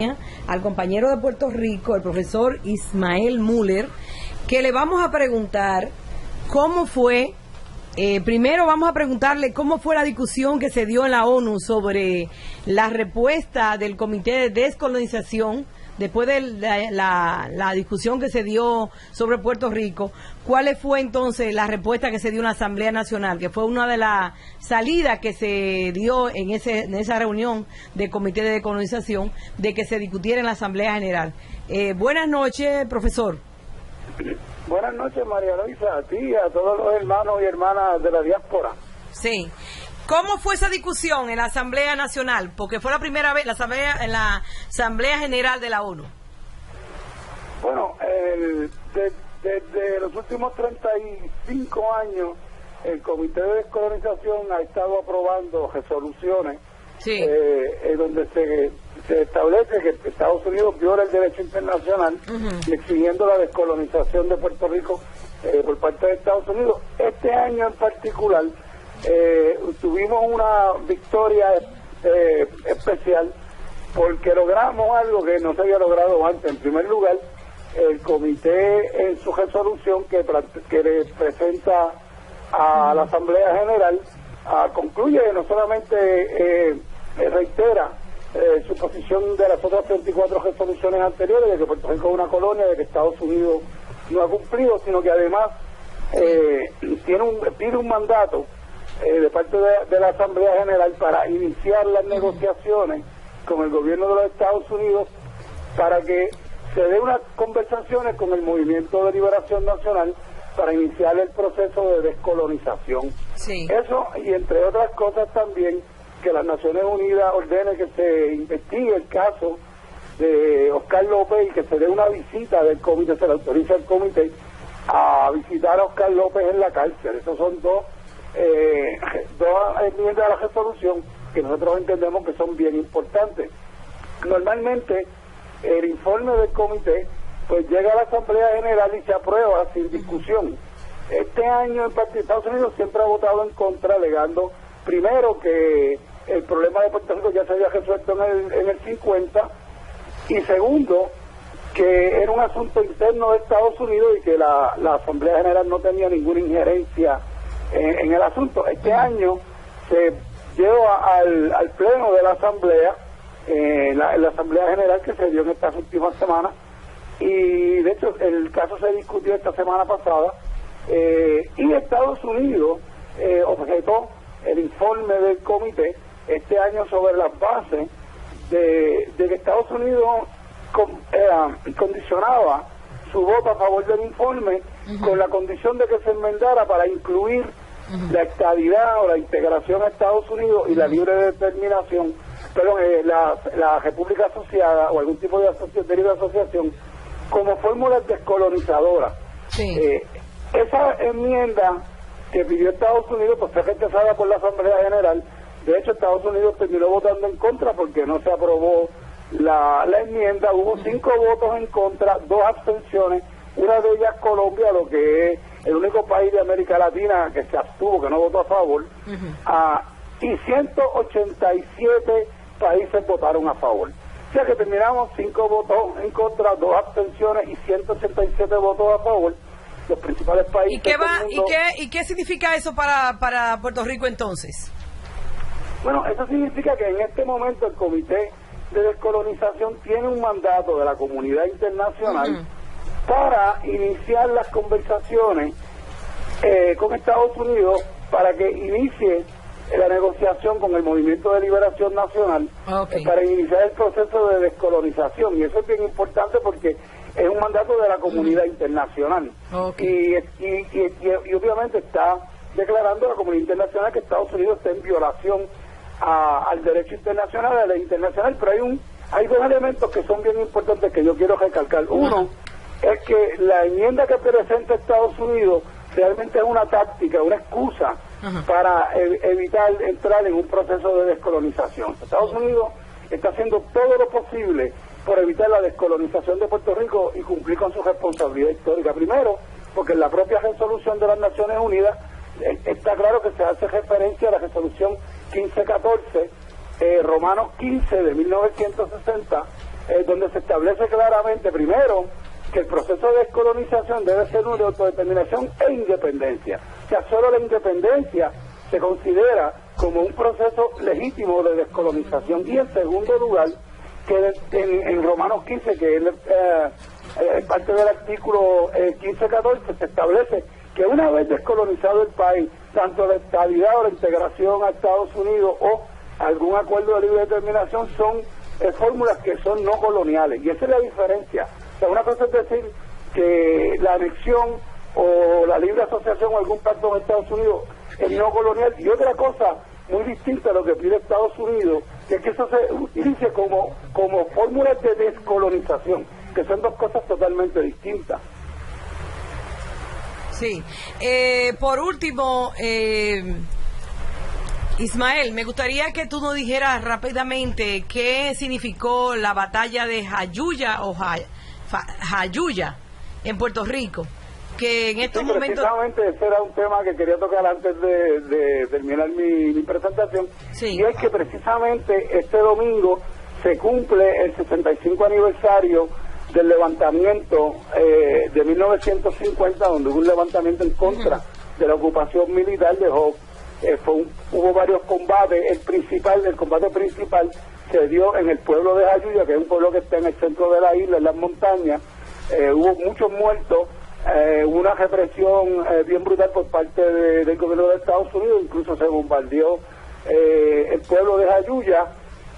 al compañero de Puerto Rico, el profesor Ismael Müller, que le vamos a preguntar cómo fue, primero vamos a preguntarle cómo fue la discusión que se dio en la ONU sobre la respuesta del Comité de Descolonización, después de la discusión que se dio sobre Puerto Rico. ¿Cuál fue entonces la respuesta que se dio en la Asamblea Nacional, que fue una de las salidas que se dio en esa reunión del Comité de Descolonización, de que se discutiera en la Asamblea General? Buenas noches, profesor. Buenas noches, María Luisa, a ti y a todos los hermanos y hermanas de la diáspora. Sí. ¿Cómo fue esa discusión en la Asamblea Nacional? Porque fue la primera vez en la Asamblea General de la ONU. Bueno, desde los últimos 35 años, el Comité de Descolonización ha estado aprobando resoluciones, sí, donde se establece que Estados Unidos viola el derecho internacional, exigiendo la descolonización de Puerto Rico por parte de Estados Unidos. Este año en particular, tuvimos una victoria especial porque logramos algo que no se había logrado antes. En primer lugar, el comité en su resolución que le presenta a la Asamblea General concluye que no solamente reitera su posición de las otras 34 resoluciones anteriores, de que Puerto Rico es una colonia, de que Estados Unidos no ha cumplido, sino que además pide un mandato de parte de la Asamblea General para iniciar las negociaciones con el gobierno de los Estados Unidos para que se dé unas conversaciones con el Movimiento de Liberación Nacional para iniciar el proceso de descolonización. Sí. Eso, y entre otras cosas también, que las Naciones Unidas ordene que se investigue el caso de Oscar López y que se dé una visita del comité, se le autoriza al comité a visitar a Oscar López en la cárcel. Esos son dos enmiendas a la resolución que nosotros entendemos que son bien importantes. Normalmente el informe del comité pues llega a la Asamblea General y se aprueba sin discusión. Este año en parte Estados Unidos siempre ha votado en contra, alegando primero que el problema de Puerto Rico ya se había resuelto en el 50, y segundo que era un asunto interno de Estados Unidos y que la Asamblea General no tenía ninguna injerencia en el asunto. Este año se lleva al pleno de la Asamblea, la Asamblea General que se dio en estas últimas semanas, y de hecho el caso se discutió esta semana pasada, y Estados Unidos objetó el informe del comité este año sobre las bases de que Estados Unidos condicionaba su voto a favor del informe con la condición de que se enmendara para incluir la estadidad o la integración a Estados Unidos y la libre determinación, la República Asociada o algún tipo de libre asociación como fórmulas descolonizadoras. Sí. Esa enmienda que pidió Estados Unidos pues fue rechazada por la Asamblea General. De hecho, Estados Unidos terminó votando en contra porque no se aprobó la enmienda. Hubo 5 votos en contra, 2 abstenciones, una de ellas Colombia, lo que es el único país de América Latina que se abstuvo, que no votó a favor, y 187 países votaron a favor. O sea que terminamos 5 votos en contra, 2 abstenciones y 187 votos a favor. Los principales países ¿Y qué significa eso para Puerto Rico entonces? Bueno, eso significa que en este momento el Comité de Descolonización tiene un mandato de la comunidad internacional para iniciar las conversaciones con Estados Unidos para que inicie la negociación con el Movimiento de Liberación Nacional, para iniciar el proceso de descolonización. Y eso es bien importante porque es un mandato de la comunidad internacional. Y obviamente está declarando la comunidad internacional que Estados Unidos está en violación al derecho internacional, a la ley internacional. Pero hay 2 elementos que son bien importantes que yo quiero recalcar. Uno es que la enmienda que presenta Estados Unidos realmente es una táctica, una excusa para evitar entrar en un proceso de descolonización. Estados Unidos está haciendo todo lo posible por evitar la descolonización de Puerto Rico y cumplir con su responsabilidad histórica. Primero, porque en la propia resolución de las Naciones Unidas está claro que se hace referencia a la resolución 1514, Romanos 15 de 1960, donde se establece claramente, primero, que el proceso de descolonización debe ser uno de autodeterminación e independencia. O sea, solo la independencia se considera como un proceso legítimo de descolonización. Y en segundo lugar, que en Romanos 15, que es parte del artículo 15-14, se establece que una vez descolonizado el país, tanto la estabilidad o la integración a Estados Unidos o algún acuerdo de libre determinación son fórmulas que son no coloniales, y esa es la diferencia. O sea, una cosa es decir que la anexión o la libre asociación o algún pacto con Estados Unidos es no colonial, y otra cosa muy distinta a lo que pide Estados Unidos, que es que eso se utilice como fórmulas de descolonización, que son dos cosas totalmente distintas. Sí. Por último, Ismael, me gustaría que tú nos dijeras rápidamente qué significó la batalla de Jayuya o Jayuya en Puerto Rico, que en estos momentos... Precisamente ese era un tema que quería tocar antes de terminar mi presentación, sí. Y es que precisamente este domingo se cumple el 65 aniversario del levantamiento de 1950, donde hubo un levantamiento en contra de la ocupación militar de Hope. Hubo varios combates. El combate principal se dio en el pueblo de Jayuya, que es un pueblo que está en el centro de la isla, en las montañas. Hubo muchos muertos, hubo una represión bien brutal por parte del gobierno de Estados Unidos, incluso se bombardeó el pueblo de Jayuya.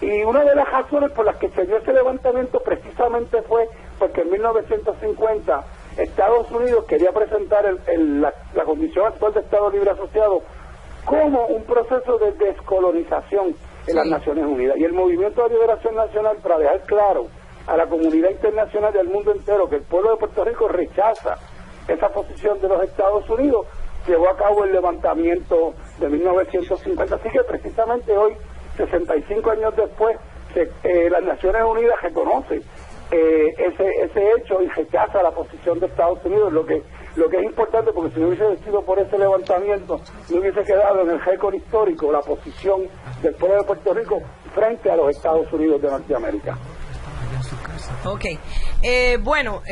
Y una de las razones por las que se dio ese levantamiento precisamente fue porque en 1950 Estados Unidos quería presentar la condición actual de Estado Libre Asociado como un proceso de descolonización en las Naciones Unidas. Y el Movimiento de Liberación Nacional, para dejar claro a la comunidad internacional y al mundo entero que el pueblo de Puerto Rico rechaza esa posición de los Estados Unidos, llevó a cabo el levantamiento de 1950. Así que precisamente hoy, 65 años después, las Naciones Unidas reconocen ese hecho y rechaza la posición de Estados Unidos, lo que es importante, porque si no hubiese sido por ese levantamiento, no hubiese quedado en el récord histórico la posición del pueblo de Puerto Rico frente a los Estados Unidos de Norteamérica. Ok, bueno,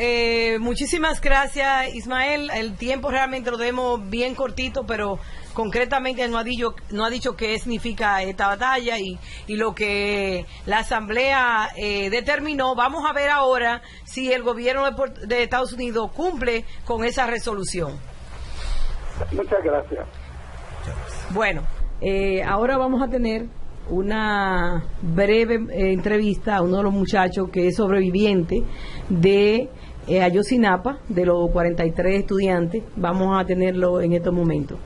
muchísimas gracias, Ismael. El tiempo realmente lo tenemos bien cortito, pero concretamente no ha dicho qué significa esta batalla y lo que la Asamblea determinó. Vamos a ver ahora si el gobierno de Estados Unidos cumple con esa resolución. Muchas gracias. Bueno, ahora vamos a tener una breve entrevista a uno de los muchachos que es sobreviviente de Ayotzinapa, de los 43 estudiantes. Vamos a tenerlo en estos momentos.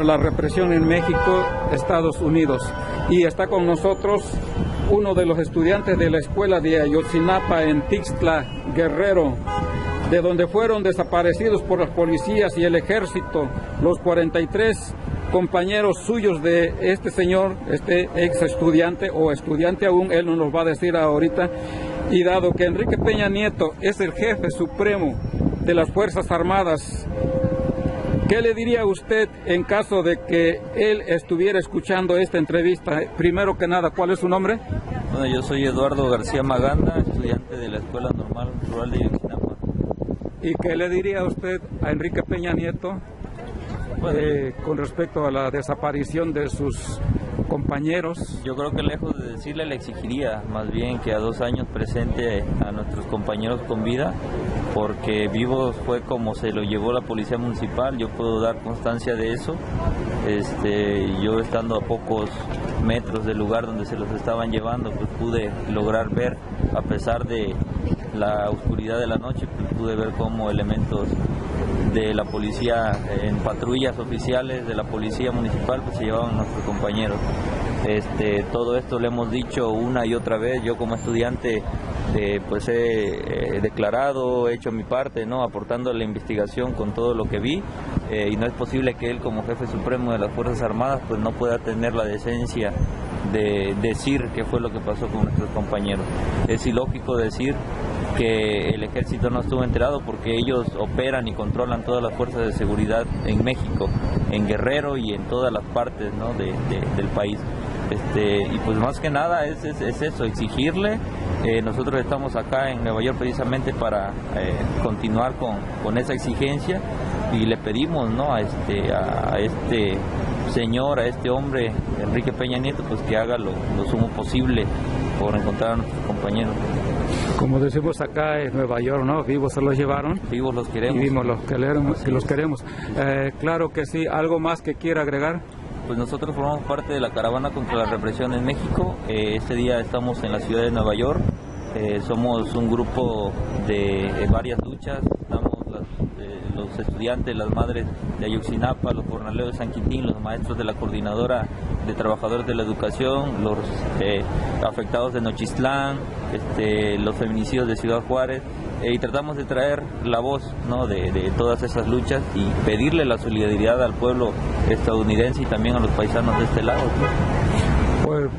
La represión en México, Estados Unidos, y está con nosotros uno de los estudiantes de la escuela de Ayotzinapa en Tixtla, Guerrero, de donde fueron desaparecidos por las policías y el ejército los 43 compañeros suyos de este señor, este ex estudiante o estudiante aún, él nos lo va a decir ahorita. Y dado que Enrique Peña Nieto es el jefe supremo de las Fuerzas Armadas, ¿qué le diría a usted en caso de que él estuviera escuchando esta entrevista? Primero que nada, ¿cuál es su nombre? Bueno, yo soy Eduardo García Maganda, estudiante de la Escuela Normal Rural de Ayotzinapa. ¿Y qué le diría a usted a Enrique Peña Nieto con respecto a la desaparición de sus compañeros? Yo creo que lejos de decirle, le exigiría más bien que a 2 años presente a nuestros compañeros con vida, porque vivos fue como se lo llevó la policía municipal. Yo puedo dar constancia de eso. Yo estando a pocos metros del lugar donde se los estaban llevando, pues pude lograr ver, a pesar de la oscuridad de la noche, pues pude ver cómo elementos de la policía en patrullas oficiales de la policía municipal pues se llevaban a nuestros compañeros. Todo esto lo hemos dicho una y otra vez. Yo como estudiante pues he declarado, he hecho mi parte, ¿no?, aportando a la investigación con todo lo que vi, y no es posible que él como jefe supremo de las Fuerzas Armadas pues no pueda tener la decencia decir qué fue lo que pasó con nuestros compañeros. Es ilógico decir que el ejército no estuvo enterado porque ellos operan y controlan todas las fuerzas de seguridad en México, en Guerrero y en todas las partes, ¿no?, del país. Y pues más que nada es eso, exigirle. Nosotros estamos acá en Nueva York precisamente para continuar con esa exigencia, y le pedimos, ¿no?, a este señor, a este hombre, Enrique Peña Nieto, pues que haga lo sumo posible por encontrar a nuestros compañeros. Como decimos acá en Nueva York, ¿no? Vivos se los llevaron. Vivos los queremos. Y vivos los queremos. Claro que sí. ¿Algo más que quiera agregar? Pues nosotros formamos parte de la caravana contra la represión en México. Este día estamos en la ciudad de Nueva York. Somos un grupo de varias luchas. Estamos los estudiantes, las madres de Ayotzinapa, los jornaleros de San Quintín, los maestros de la Coordinadora de Trabajadores de la Educación, los afectados de Nochistlán, los feminicidios de Ciudad Juárez, y tratamos de traer la voz, ¿no?, de todas esas luchas y pedirle la solidaridad al pueblo estadounidense y también a los paisanos de este lado, ¿no? Pues